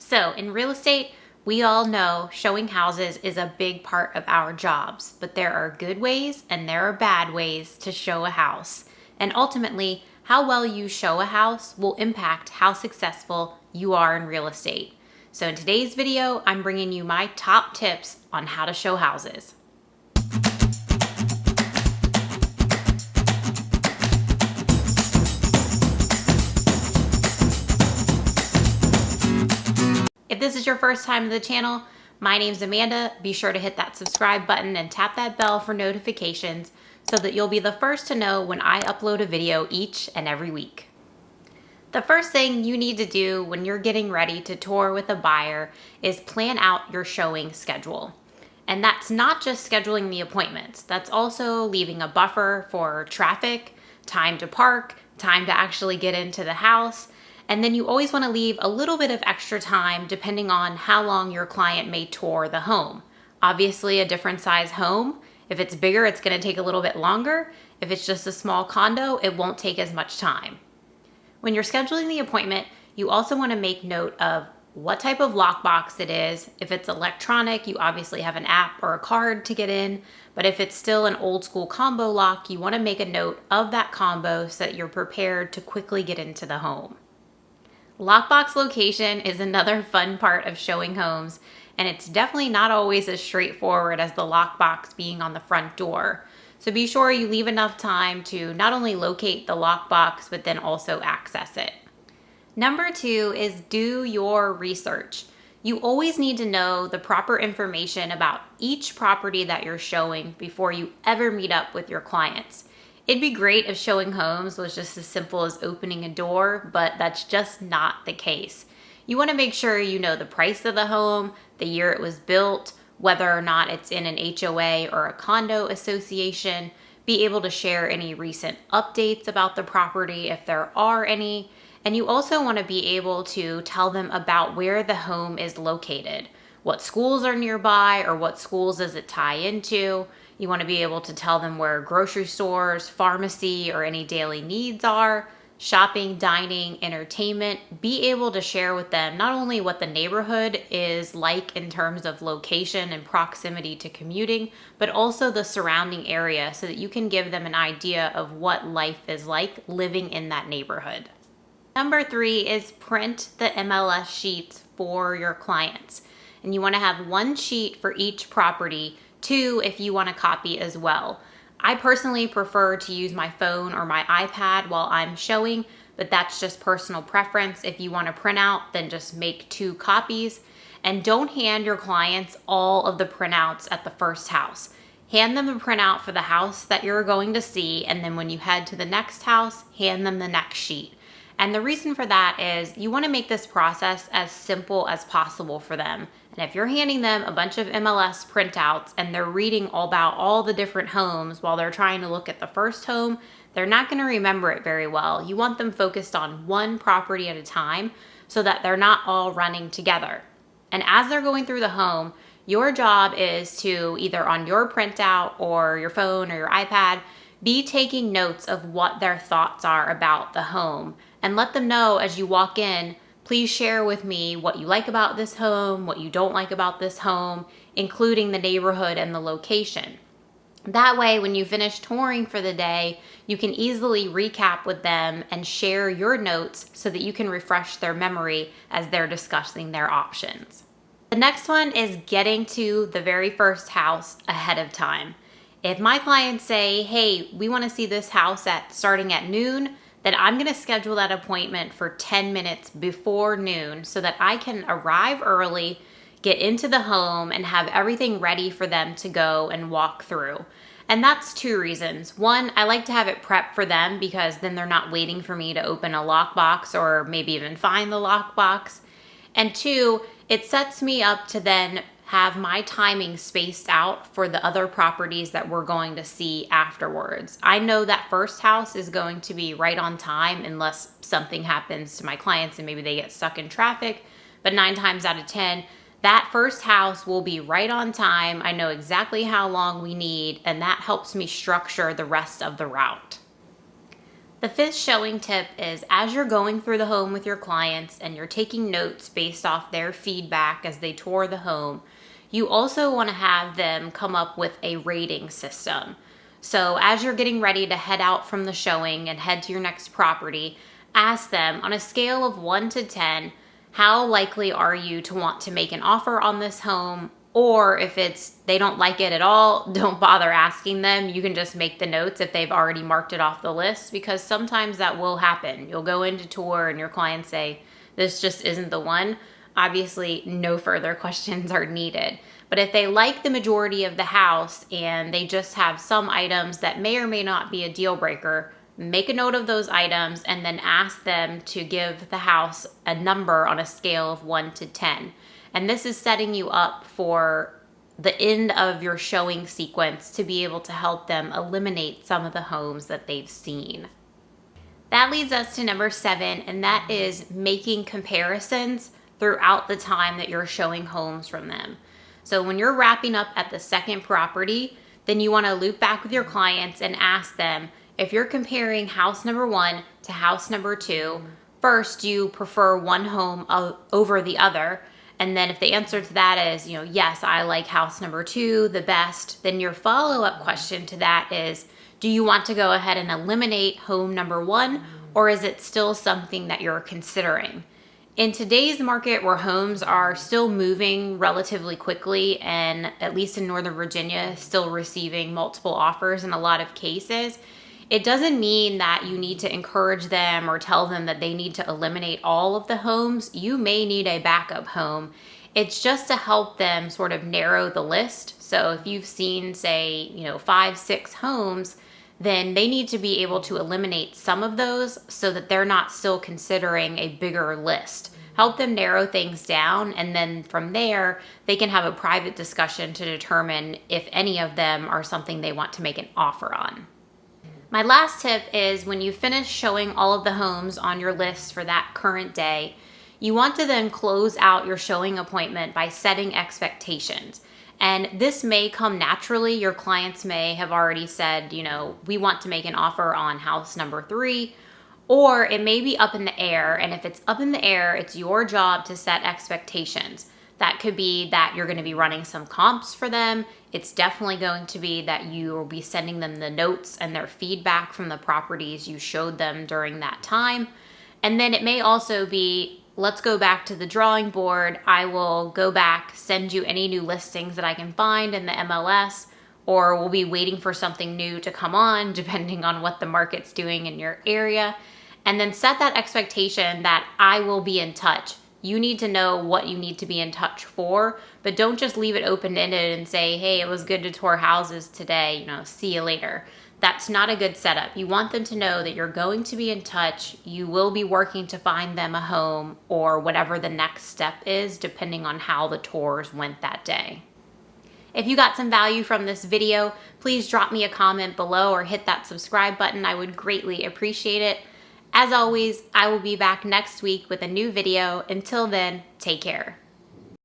So in real estate, we all know showing houses is a big part of our jobs, but there are good ways and there are bad ways to show a house. And ultimately, how well you show a house will impact how successful you are in real estate. So in today's video, I'm bringing you my top tips on how to show houses. If this is your first time to the channel, my name's Amanda. Be sure to hit that subscribe button and tap that bell for notifications so that you'll be the first to know when I upload a video each and every week. The first thing you need to do when you're getting ready to tour with a buyer is plan out your showing schedule. And that's not just scheduling the appointments. That's also leaving a buffer for traffic, time to park, time to actually get into the house. And then you always want to leave a little bit of extra time depending on how long your client may tour the home. Obviously, a different size home, if it's bigger, it's going to take a little bit longer. If it's just a small condo, it won't take as much time. When you're scheduling the appointment, you also want to make note of what type of lockbox it is. If it's electronic, you obviously have an app or a card to get in. But if it's still an old school combo lock, you want to make a note of that combo so that you're prepared to quickly get into the home. Lockbox location is another fun part of showing homes, and it's definitely not always as straightforward as the lockbox being on the front door. So be sure you leave enough time to not only locate the lockbox, but then also access it. Number 2 is do your research. You always need to know the proper information about each property that you're showing before you ever meet up with your clients. It'd be great if showing homes was just as simple as opening a door, but that's just not the case. You want to make sure you know the price of the home, the year it was built, whether or not it's in an HOA or a condo association, be able to share any recent updates about the property if there are any, and you also want to be able to tell them about where the home is located. What schools are nearby or what schools does it tie into? You want to be able to tell them where grocery stores, pharmacy, or any daily needs are, shopping, dining, entertainment. Be able to share with them not only what the neighborhood is like in terms of location and proximity to commuting, but also the surrounding area so that you can give them an idea of what life is like living in that neighborhood. Number 3 is print the MLS sheets for your clients. And you want to have 1 sheet for each property, 2 if you want a copy as well. I personally prefer to use my phone or my iPad while I'm showing, but that's just personal preference. If you want to print out, then just make 2 copies. And don't hand your clients all of the printouts at the first house. Hand them the printout for the house that you're going to see, and then when you head to the next house, hand them the next sheet. And the reason for that is you want to make this process as simple as possible for them. And if you're handing them a bunch of MLS printouts and they're reading all about all the different homes while they're trying to look at the first home, they're not going to remember it very well. You want them focused on one property at a time so that they're not all running together. And as they're going through the home, your job is to either on your printout or your phone or your iPad, be taking notes of what their thoughts are about the home. And let them know as you walk in, please share with me what you like about this home, what you don't like about this home, including the neighborhood and the location. That way, when you finish touring for the day, you can easily recap with them and share your notes so that you can refresh their memory as they're discussing their options. The next one is getting to the very first house ahead of time. If my clients say, hey, we want to see this house starting at noon, then I'm going to schedule that appointment for 10 minutes before noon so that I can arrive early, get into the home, and have everything ready for them to go and walk through. And that's 2 reasons. 1, I like to have it prepped for them because then they're not waiting for me to open a lockbox or maybe even find the lockbox. And 2, it sets me up to then have my timing spaced out for the other properties that we're going to see afterwards. I know that first house is going to be right on time unless something happens to my clients and maybe they get stuck in traffic, but 9 times out of 10, that first house will be right on time. I know exactly how long we need, and that helps me structure the rest of the route. The fifth showing tip is as you're going through the home with your clients and you're taking notes based off their feedback as they tour the home, you also want to have them come up with a rating system. So as you're getting ready to head out from the showing and head to your next property, ask them on a scale of 1 to 10, how likely are you to want to make an offer on this home? Or if they don't like it at all, don't bother asking them. You can just make the notes if they've already marked it off the list, because sometimes that will happen. You'll go into tour and your clients say, this just isn't the one. Obviously, no further questions are needed. But if they like the majority of the house and they just have some items that may or may not be a deal breaker, make a note of those items and then ask them to give the house a number on a scale of 1 to 10. And this is setting you up for the end of your showing sequence to be able to help them eliminate some of the homes that they've seen. That leads us to number 7, and that is making comparisons throughout the time that you're showing homes from them. So when you're wrapping up at the second property, then you want to loop back with your clients and ask them, if you're comparing house number 1 to house number 2, first, do you prefer one home over the other? And then if the answer to that is, yes, I like house number 2 the best, then your follow-up question to that is, do you want to go ahead and eliminate home number 1, or is it still something that you're considering? In today's market where homes are still moving relatively quickly, and at least in Northern Virginia, still receiving multiple offers in a lot of cases, it doesn't mean that you need to encourage them or tell them that they need to eliminate all of the homes. You may need a backup home. It's just to help them sort of narrow the list. So if you've seen, say, 5, 6 homes, then they need to be able to eliminate some of those so that they're not still considering a bigger list. Help them narrow things down, and then from there, they can have a private discussion to determine if any of them are something they want to make an offer on. My last tip is when you finish showing all of the homes on your list for that current day, you want to then close out your showing appointment by setting expectations. And this may come naturally. Your clients may have already said, we want to make an offer on house number 3, or it may be up in the air. And if it's up in the air, it's your job to set expectations. That could be that you're going to be running some comps for them. It's definitely going to be that you will be sending them the notes and their feedback from the properties you showed them during that time. And then it may also be, let's go back to the drawing board. I will go back, send you any new listings that I can find in the MLS, or we'll be waiting for something new to come on, depending on what the market's doing in your area. And then set that expectation that I will be in touch. You need to know what you need to be in touch for, but don't just leave it open-ended and say, hey, it was good to tour houses today, see you later. That's not a good setup. You want them to know that you're going to be in touch. You will be working to find them a home or whatever the next step is, depending on how the tours went that day. If you got some value from this video, please drop me a comment below or hit that subscribe button. I would greatly appreciate it. As always, I will be back next week with a new video. Until then, take care.